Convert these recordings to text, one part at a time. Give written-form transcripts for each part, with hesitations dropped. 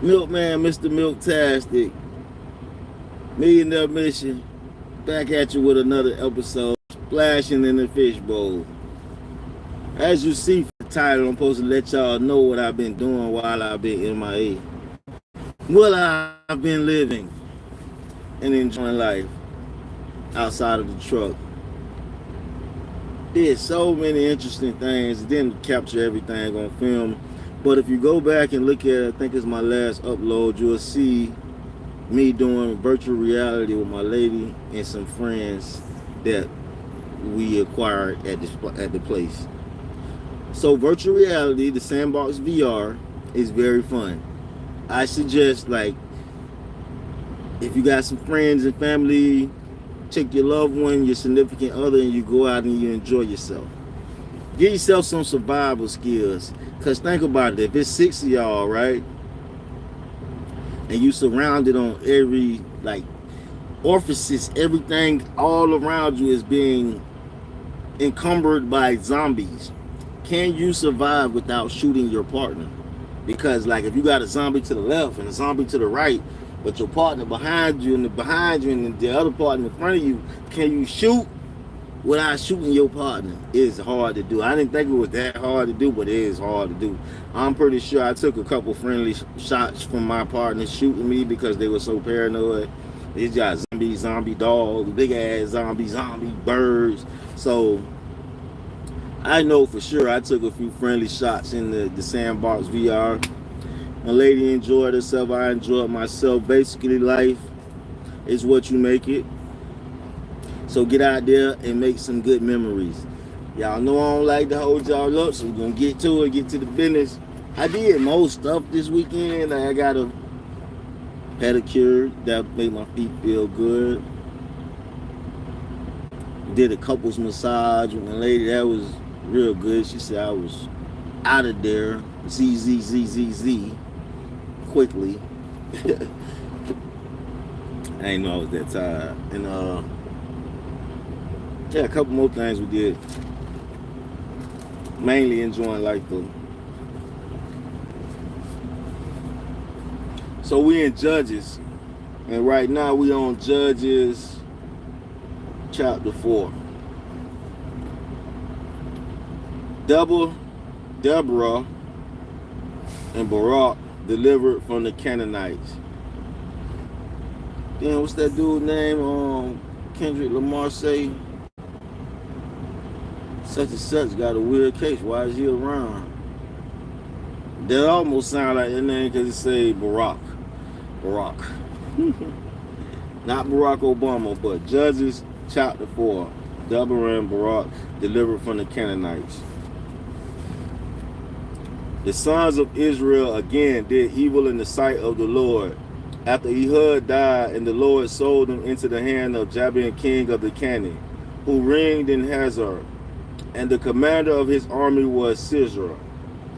Milkman, Mr. Milktastic, Millionaire Mission, back at you with another episode, splashing in the fishbowl. As you see from the title, I'm supposed to let y'all know what I've been doing while I've been MIA. Well, I've been living and enjoying life outside of the truck. Did so many interesting things. Didn't capture everything on film. But if you go back and look at, I think it's my last upload, you'll see me doing virtual reality with my lady and some friends that we acquired at the place. So virtual reality, the Sandbox VR, is very fun. I suggest, like, if you got some friends and family, take your loved one, your significant other, and you go out and you enjoy yourself. Give yourself some survival skills. Because think about it, if it's 6 of y'all, right? And you surrounded on every, like, orifices, everything all around you is being encumbered by zombies. Can you survive without shooting your partner? Because, like, if you got a zombie to the left and a zombie to the right, but your partner behind you and the other partner in front of you, can you shoot without shooting your partner? It's hard to do. I didn't think it was that hard to do, but it is hard to do. I'm pretty sure I took a couple friendly shots from my partners shooting me because they were so paranoid. They got zombie dogs, big ass zombie birds. So I know for sure I took a few friendly shots in the Sandbox VR. My lady enjoyed herself. I enjoyed myself. Basically, life is what you make it. So get out there and make some good memories. Y'all know I don't like to hold y'all up, so we're going to get to it, get to the business. I did most stuff this weekend. I got a pedicure that made my feet feel good. Did a couples massage with my lady. That was real good. She said I was out of there. Z quickly. I didn't know I was that tired. And yeah, a couple more things we did. Mainly enjoying life though. So we in Judges, and right now we on Judges chapter 4. Deborah and Barak delivered from the Canaanites. Damn, what's that dude's name? Kendrick Lamar say such and such got a weird case. Why is he around? That almost sound like that name because it say Barack. Not Barack Obama, but Judges chapter 4. Deborah and Barak delivered from the Canaanites. The sons of Israel again did evil in the sight of the Lord. After Ehud died, and the Lord sold him into the hand of Jabin, king of the Canaan, who reigned in Hazor. And the commander of his army was Sisera,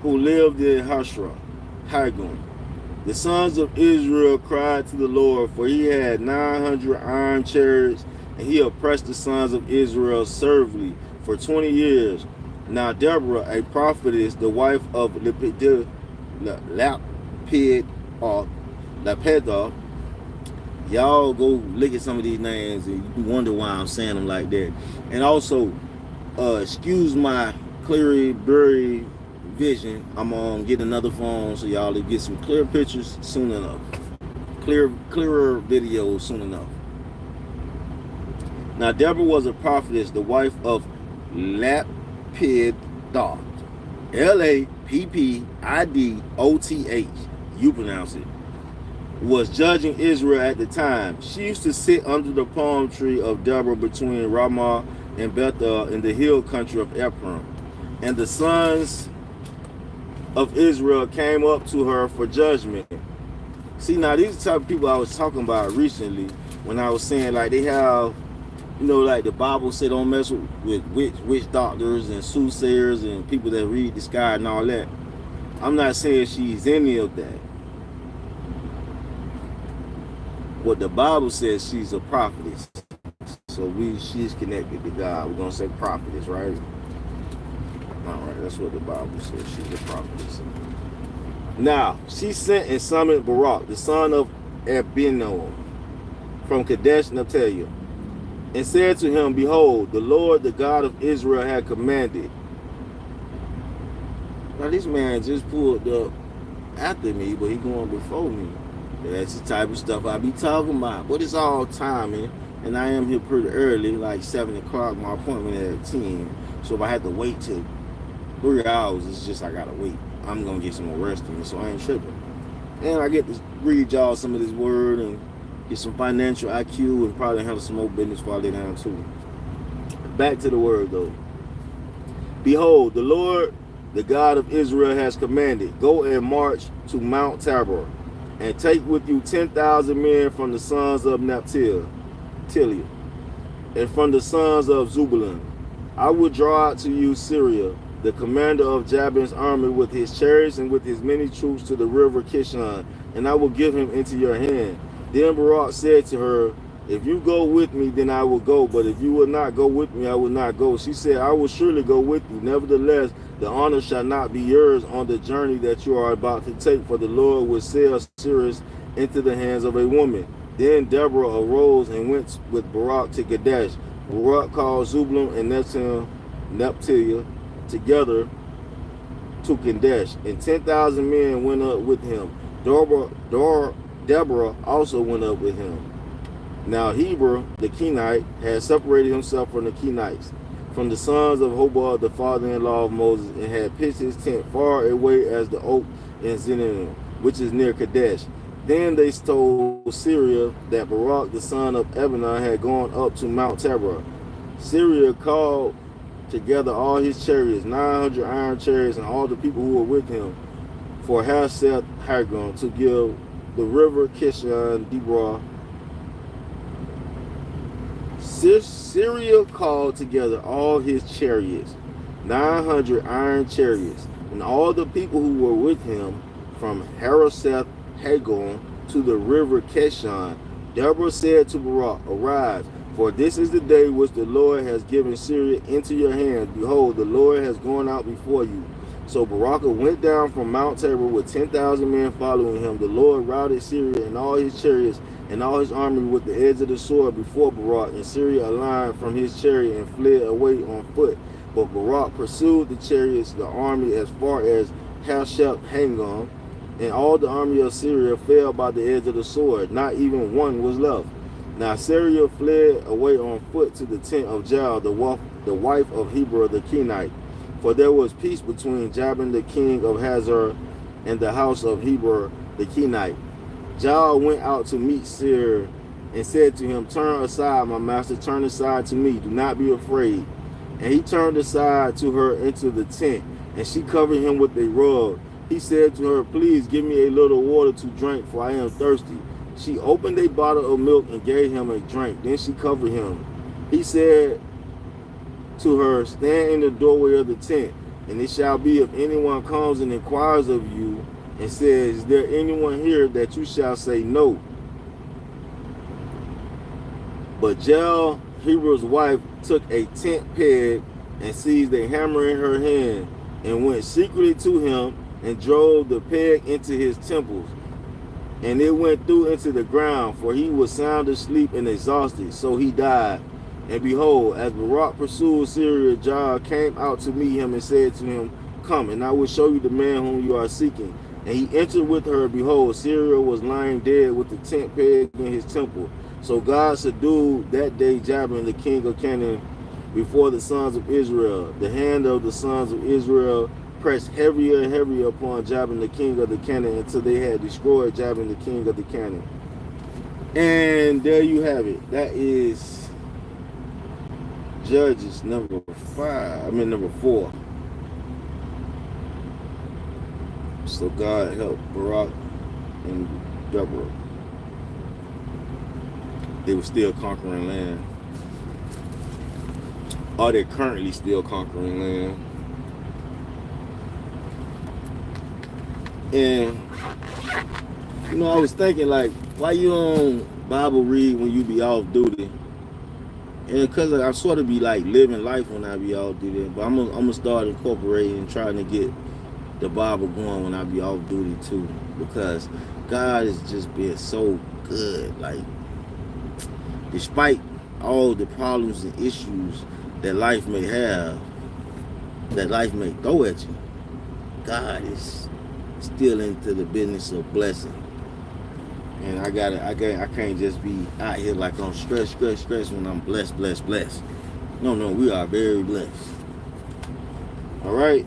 who lived in Hagum. The sons of Israel cried to the Lord, for he had 900 iron chariots, and he oppressed the sons of Israel servilely for 20 years. Now Deborah, a prophetess, the wife of Lapeda, y'all go look at some of these names and you wonder why I'm saying them like that. And also, excuse my blurry vision. I'm gonna get another phone so y'all will get some clear pictures soon enough. Clearer videos soon enough. Now Deborah was a prophetess, the wife of Lappidoth, Lappididot, you pronounce it, was judging Israel at the time. She used to sit under the palm tree of Deborah between Ramah and Bethel in the hill country of Ephraim. And the sons of Israel came up to her for judgment. See, now these are the type of people I was talking about recently when I was saying, like, they have, you know, like the Bible said, don't mess with witch doctors and soothsayers and people that read the sky and all that. I'm not saying she's any of that. What the Bible says, she's a prophetess. So she's connected to God. We're going to say prophetess, right? All right, that's what the Bible says. She's a prophetess. Now she sent and summoned Barak, the son of Abinoam, from Kadesh Naphtali, and said to him, Behold, the Lord, the God of Israel, had commanded. Now this man just pulled up after me, but he going before me. That's the type of stuff I be talking about. But it's all timing, and I am here pretty early, like 7 o'clock. My appointment at 10. So if I had to wait till 3 hours, it's just I gotta wait. I'm gonna get some more rest in, so I ain't tripping. And I get to read y'all some of this word and get some financial IQ and probably handle some more business while they're down too. Back to the word though. Behold, the Lord, the God of Israel, has commanded, go and march to Mount Tabor, and take with you 10,000 men from the sons of Naphtali, and from the sons of Zebulun. I will draw out to you Syria, the commander of Jabin's army, with his chariots and with his many troops, to the river Kishon, and I will give him into your hand. Then Barak said to her, if you go with me, then I will go, but if you will not go with me, I will not go. She said, I will surely go with you. Nevertheless, the honor shall not be yours on the journey that you are about to take, for the Lord will sell Syria into the hands of a woman. Then Deborah arose and went with Barak to Kadesh. Barak called Zebulun and Naphtali together to Kadesh, and 10,000 men went up with him. Deborah also went up with him. Now Heber the Kenite had separated himself from the Kenites, from the sons of Hobah, the father-in-law of Moses, and had pitched his tent far away as the oak in Zidon, which is near Kadesh. Then they told Syria that Barak the son of Abinah had gone up to Mount Tabor. Syria called together all his chariots, 900 iron chariots, and all the people who were with him, for Haseth Hagon, to give the river Kishon Deborah. Syria called together all his chariots, 900 iron chariots, and all the people who were with him, from Haroseth Hagon to the river Kishon. Deborah said to Barak, arise, for this is the day which the Lord has given Syria into your hands. Behold, the Lord has gone out before you. So Barak went down from Mount Tabor with 10,000 men following him. The Lord routed Syria and all his chariots and all his army with the edge of the sword before Barak, and Syria aligned from his chariot and fled away on foot. But Barak pursued the chariots, the army, as far as Haseth Hagon, and all the army of Syria fell by the edge of the sword. Not even one was left. Now Syria fled away on foot to the tent of Jael, the wife of Heber the Kenite. For there was peace between Jabin the king of Hazor and the house of Heber the Kenite. Jael went out to meet Syria and said to him, turn aside, my master, turn aside to me, do not be afraid. And he turned aside to her into the tent, and she covered him with a rug. He said to her, please give me a little water to drink, for I am thirsty. She opened a bottle of milk and gave him a drink. Then she covered him. He said to her, stand in the doorway of the tent, and it shall be, if anyone comes and inquires of you and says, is there anyone here, that you shall say no. But Jael, Heber's wife, took a tent peg and seized a hammer in her hand and went secretly to him and drove the peg into his temples. And it went through into the ground, for he was sound asleep and exhausted, so he died. And behold, as Barak pursued Syria, Jael came out to meet him and said to him, come, and I will show you the man whom you are seeking. And he entered with her. Behold, Syria was lying dead with the tent peg in his temple. So God subdued that day Jabin, the king of Canaan, before the sons of Israel. The hand of the sons of Israel pressed heavier and heavier upon Jabin, the king of the Canaan, until they had destroyed Jabin, the king of the Canaan. And there you have it. That is Judges number 4. So God helped Barak and Deborah. They were still conquering land. Or they're currently still conquering land. And, you know, I was thinking, like, why you don't Bible read when you be off duty? And because I sort of be, like, living life when I be off duty. But I'm gonna start incorporating and trying to get the Bible going when I be off duty too, because God has just been so good. Like, despite all the problems and issues that life may have, that life may throw at you, God is still into the business of blessing. And I can't just be out here like I'm stressed when I'm blessed. No, we are very blessed. All right.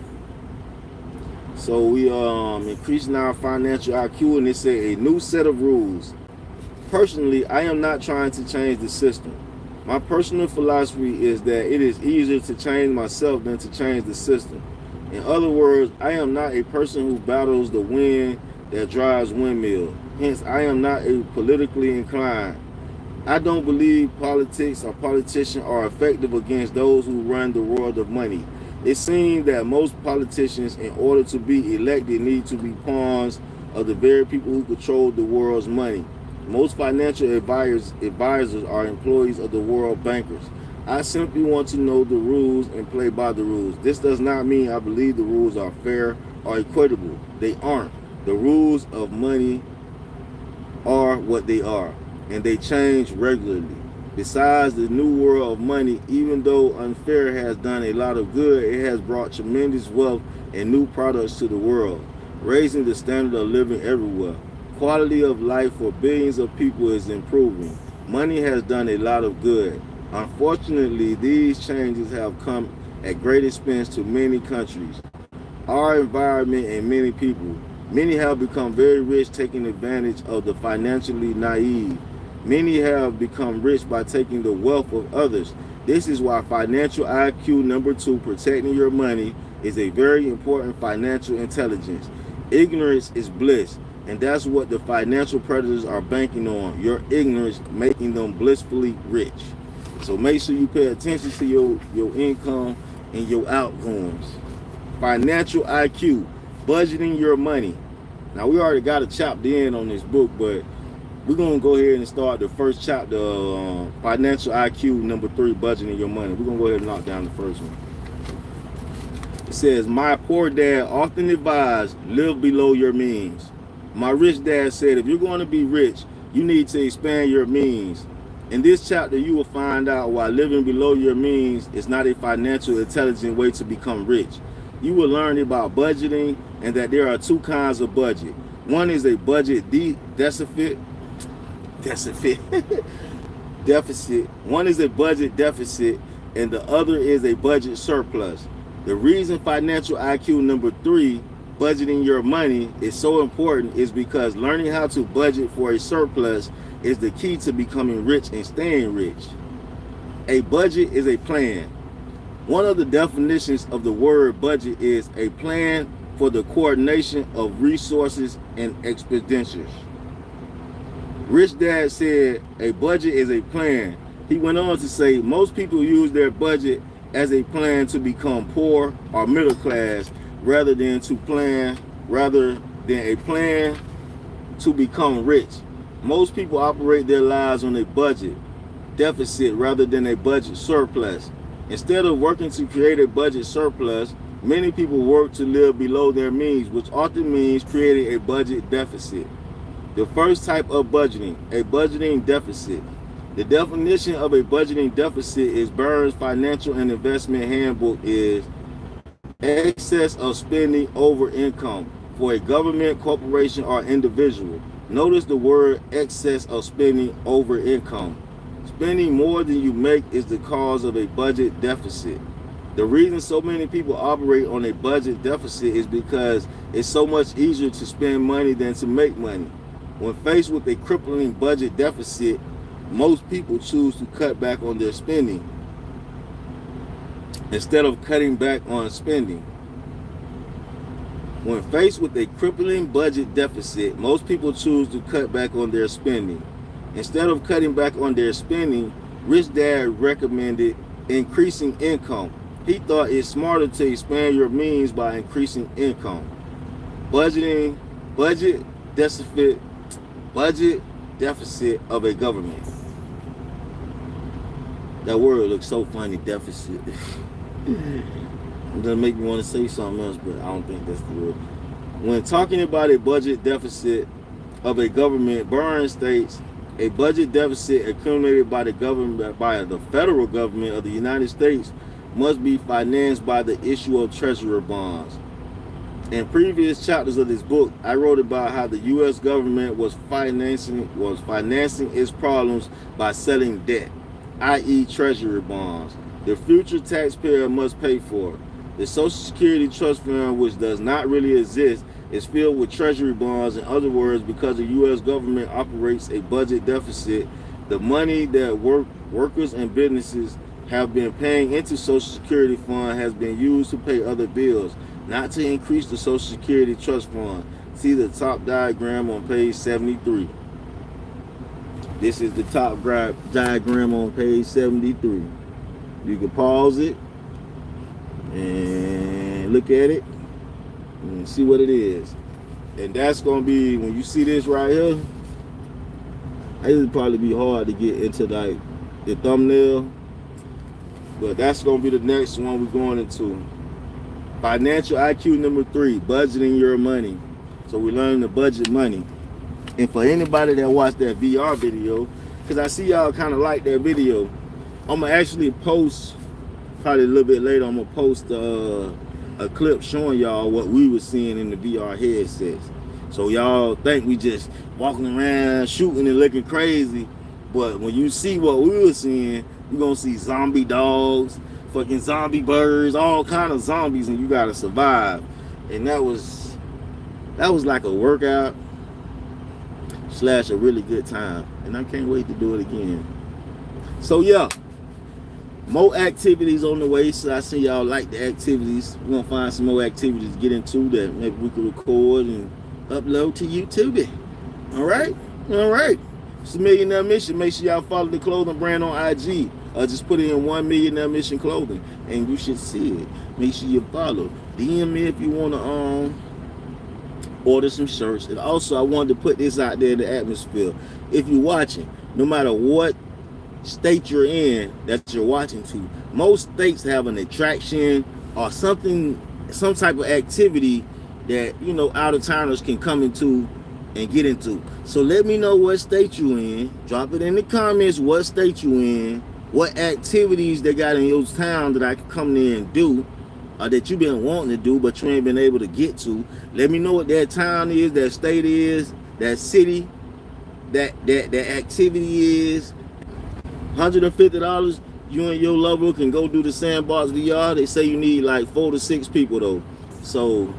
So we increasing our financial IQ, and it said a new set of rules. Personally, I am not trying to change the system. My personal philosophy is that it is easier to change myself than to change the system. In other words, I am not a person who battles the wind that drives windmills. Hence, I am not a politically inclined. I don't believe politics or politicians are effective against those who run the world of money. It seems that most politicians, in order to be elected, need to be pawns of the very people who control the world's money. Most financial advisors are employees of the world bankers. I simply want to know the rules and play by the rules. This does not mean I believe the rules are fair or equitable. They aren't. The rules of money are what they are, and they change regularly. Besides, the new world of money, even though unfair, has done a lot of good, it has brought tremendous wealth and new products to the world, raising the standard of living everywhere. Quality of life for billions of people is improving. Money has done a lot of good. Unfortunately, these changes have come at great expense to many countries, our environment, and many people. Many have become very rich taking advantage of the financially naive. Many have become rich by taking the wealth of others. This is why financial IQ number 2, protecting your money, is a very important financial intelligence. Ignorance is bliss, and that's what the financial predators are banking on, your ignorance making them blissfully rich. So make sure you pay attention to your income and your outgoings. Financial IQ, budgeting your money. Now, we already got a chapter in on this book, but we're going to go ahead and start the first chapter of Financial IQ number 3, budgeting your money. We're going to go ahead and knock down the first one. It says, my poor dad often advised, live below your means. My rich dad said, if you're going to be rich, you need to expand your means. In this chapter, you will find out why living below your means is not a financial intelligent way to become rich. You will learn about budgeting and that there are 2 kinds of budget. One is a budget deficit. One is a budget deficit, and the other is a budget surplus. The reason financial IQ number 3, budgeting your money, is so important is because learning how to budget for a surplus is the key to becoming rich and staying rich. A budget is a plan. One of the definitions of the word budget is a plan for the coordination of resources and expenditures. Rich Dad said a budget is a plan. He went on to say most people use their budget as a plan to become poor or middle class rather than a plan to become rich. Most people operate their lives on a budget deficit rather than a budget surplus. Instead of working to create a budget surplus, many people work to live below their means, which often means creating a budget deficit. The first type of budgeting, a budgeting deficit. The definition of a budgeting deficit is Burns' Financial and Investment Handbook is excess of spending over income for a government, corporation, or individual. Notice the word excess of spending over income. Spending more than you make is the cause of a budget deficit. The reason so many people operate on a budget deficit is because it's so much easier to spend money than to make money. When faced with a crippling budget deficit, most people choose to cut back on their spending instead of cutting back on spending. When faced with a crippling budget deficit, most people choose to cut back on their spending. Instead of cutting back on their spending, Rich Dad recommended increasing income. He thought it's smarter to expand your means by increasing income. Budget deficit of a government. That word looks so funny, deficit. It doesn't make me want to say something else, but I don't think that's the word. When talking about a budget deficit of a government, Burns states, a budget deficit accumulated by the government, by the federal government of the United States, must be financed by the issue of treasury bonds. In previous chapters of this book, I wrote about how the U.S. government was financing its problems by selling debt, i.e., treasury bonds. The future taxpayer must pay for it. The Social Security Trust Fund, which does not really exist, is filled with treasury bonds. In other words, because the U.S. government operates a budget deficit, the money that workers and businesses have been paying into Social Security Fund has been used to pay other bills, not to increase the Social Security Trust Fund. See the top diagram on page 73. This is the top diagram on page 73. You can pause it and look at it and see what it is. And that's going to be, when you see this right here, it would probably be hard to get into like the thumbnail, but that's going to be the next one we're going into. Financial IQ number 3, budgeting your money. So we learn to budget money. And for anybody that watched that VR video, because I see y'all kind of like that video, I'm going to actually post, probably a little bit later, I'm going to post a clip showing y'all what we were seeing in the VR headsets. So y'all think we just walking around shooting and looking crazy, but when you see what we were seeing, you're going to see zombie dogs, fucking zombie birds, all kind of zombies, and you got to survive. And that was like a workout / a really good time, and I can't wait to do it again. So yeah, more activities on the way. So I see y'all like the activities. We're gonna find some more activities to get into that maybe we can record and upload to YouTube. All right. It's a Millionaire Mission. Make sure y'all follow the clothing brand on IG. Just put it in 1 Millionaire Mission Clothing, and you should see it. Make sure you follow. DM me if you wanna order some shirts. And also, I wanted to put this out there in the atmosphere. If you're watching, no matter what state you're in that you're watching to, most states have an attraction or something, some type of activity that, you know, out-of-towners can come into and get into. So let me know what state you in. Drop it in the comments what state you in, what activities they got in your town that I can come there and do, or that you've been wanting to do but you ain't been able to get to. Let me know what that town is, that state is, that city, that activity is. $150, you and your lover can go do the Sandbox VR. They say you need like 4 to 6 people though. So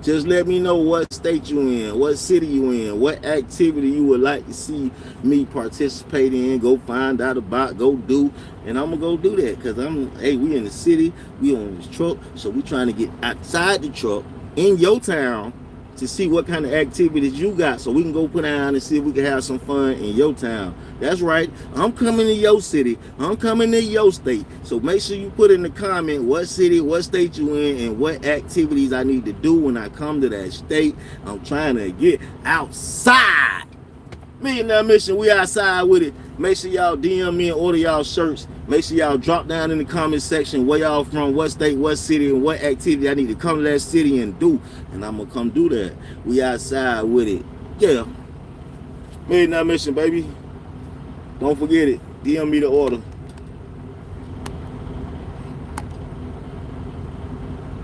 just let me know what state you in, what city you in, what activity you would like to see me participate in, go find out about, go do, and I'm gonna go do that, because we in the city, we on this truck, so we trying to get outside the truck in your town to see what kind of activities you got, so we can go put down and see if we can have some fun in your town. That's right, I'm coming to your city, I'm coming to your state. So make sure you put in the comment what city, what state you in, and what activities I need to do when I come to that state. I'm trying to get outside. Millionaire Mission, we outside with it. Make sure y'all DM me and order y'all shirts. Make sure y'all drop down in the comment section where y'all from, what state, what city, and what activity I need to come to that city and do. And I'm going to come do that. We outside with it. Yeah. Millionaire Mission, baby. Don't forget it. DM me the order.